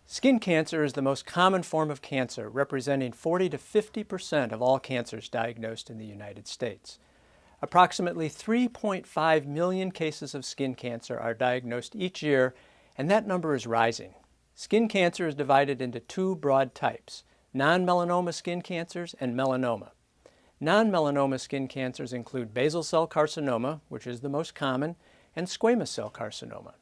Skin cancer is the most common form of cancer, representing 40 to 50% of all cancers diagnosed in the United States. Approximately 3.5 million cases of skin cancer are diagnosed each year, and that number is rising. Skin cancer is divided into two broad types: non-melanoma skin cancers and melanoma. Non-melanoma skin cancers include basal cell carcinoma, which is the most common, and squamous cell carcinoma.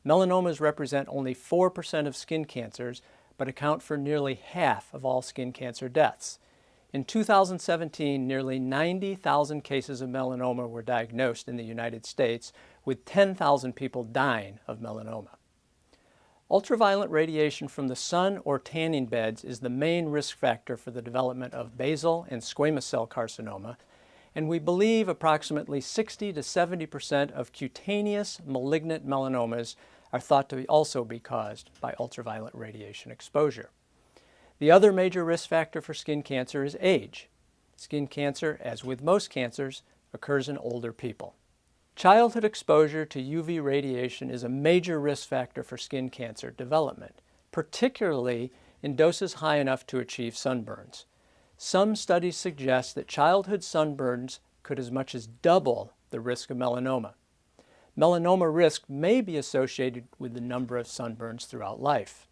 Melanomas represent only 4% of skin cancers, but account for nearly half of all skin cancer deaths. In 2017, nearly 90,000 cases of melanoma were diagnosed in the United States, with 10,000 people dying of melanoma. Ultraviolet radiation from the sun or tanning beds is the main risk factor for the development of basal and squamous cell carcinoma, and we believe approximately 60 to 70% of cutaneous malignant melanomas are thought to also be caused by ultraviolet radiation exposure. The other major risk factor for skin cancer is age. Skin cancer, as with most cancers, occurs in older people. Childhood exposure to UV radiation is a major risk factor for skin cancer development, particularly in doses high enough to achieve sunburns. Some studies suggest that childhood sunburns could as much as double the risk of melanoma. Melanoma risk may be associated with the number of sunburns throughout life.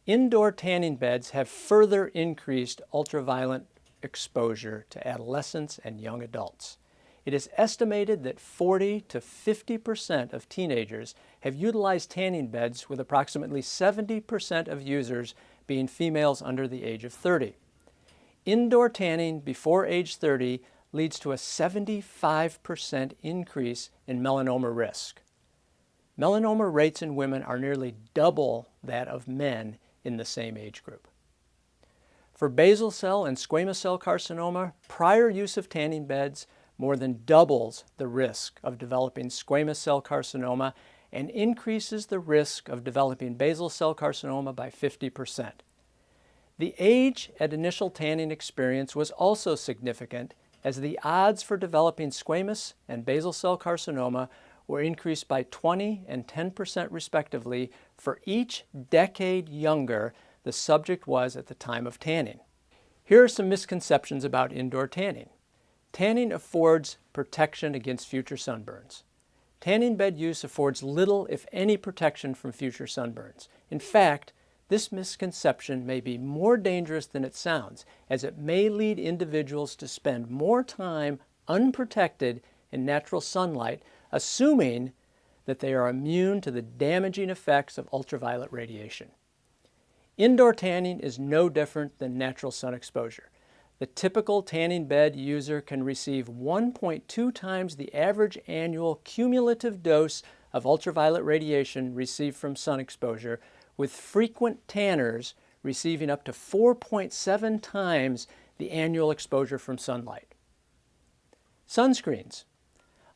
Indoor tanning beds have further increased ultraviolet exposure to adolescents and young adults. It is estimated that 40 to 50% of teenagers have utilized tanning beds, with approximately 70% of users being females under the age of 30. Indoor tanning before age 30 leads to a 75% increase in melanoma risk. Melanoma rates in women are nearly double that of men in the same age group. For basal cell and squamous cell carcinoma, prior use of tanning beds more than doubles the risk of developing squamous cell carcinoma and increases the risk of developing basal cell carcinoma by 50%. The age at initial tanning experience was also significant, as the odds for developing squamous and basal cell carcinoma were increased by 20 and 10% respectively for each decade younger the subject was at the time of tanning. Here are some misconceptions about indoor tanning. Tanning affords protection against future sunburns. Tanning bed use affords little, if any, protection from future sunburns. In fact, this misconception may be more dangerous than it sounds, as it may lead individuals to spend more time unprotected in natural sunlight, assuming that they are immune to the damaging effects of ultraviolet radiation. Indoor tanning is no different than natural sun exposure. The typical tanning bed user can receive 1.2 times the average annual cumulative dose of ultraviolet radiation received from sun exposure, with frequent tanners receiving up to 4.7 times the annual exposure from sunlight. Sunscreens.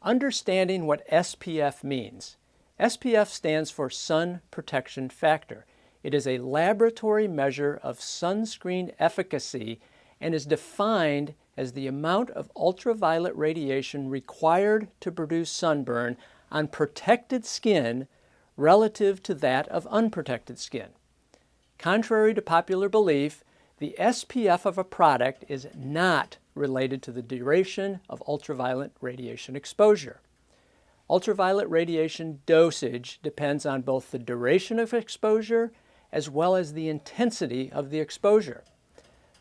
Understanding what SPF means. SPF stands for Sun Protection Factor. It is a laboratory measure of sunscreen efficacy and is defined as the amount of ultraviolet radiation required to produce sunburn on protected skin relative to that of unprotected skin. Contrary to popular belief, the SPF of a product is not related to the duration of ultraviolet radiation exposure. Ultraviolet radiation dosage depends on both the duration of exposure as well as the intensity of the exposure.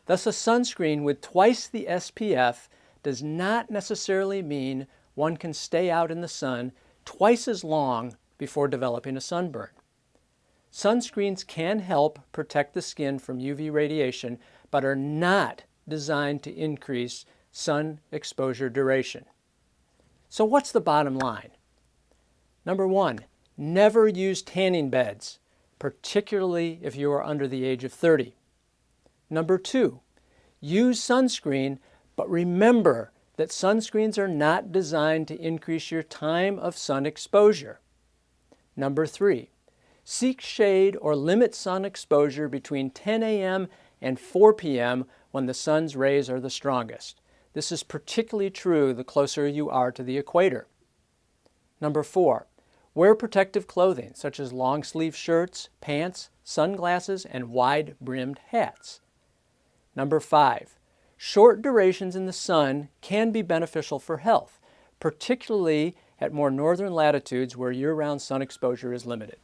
Thus, a sunscreen with twice the SPF does not necessarily mean one can stay out in the sun twice as long before developing a sunburn. Sunscreens can help protect the skin from UV radiation, but are not designed to increase sun exposure duration. So what's the bottom line? Number one, never use tanning beds, particularly if you are under the age of 30. Number two, use sunscreen, but remember that sunscreens are not designed to increase your time of sun exposure. Number three, seek shade or limit sun exposure between 10 a.m. and 4 p.m. when the sun's rays are the strongest. This is particularly true the closer you are to the equator. Number four, Wear protective clothing such as long-sleeve shirts, pants, sunglasses, and wide-brimmed hats. Number 5, short durations in the sun can be beneficial for health, particularly at more northern latitudes where year-round sun exposure is limited.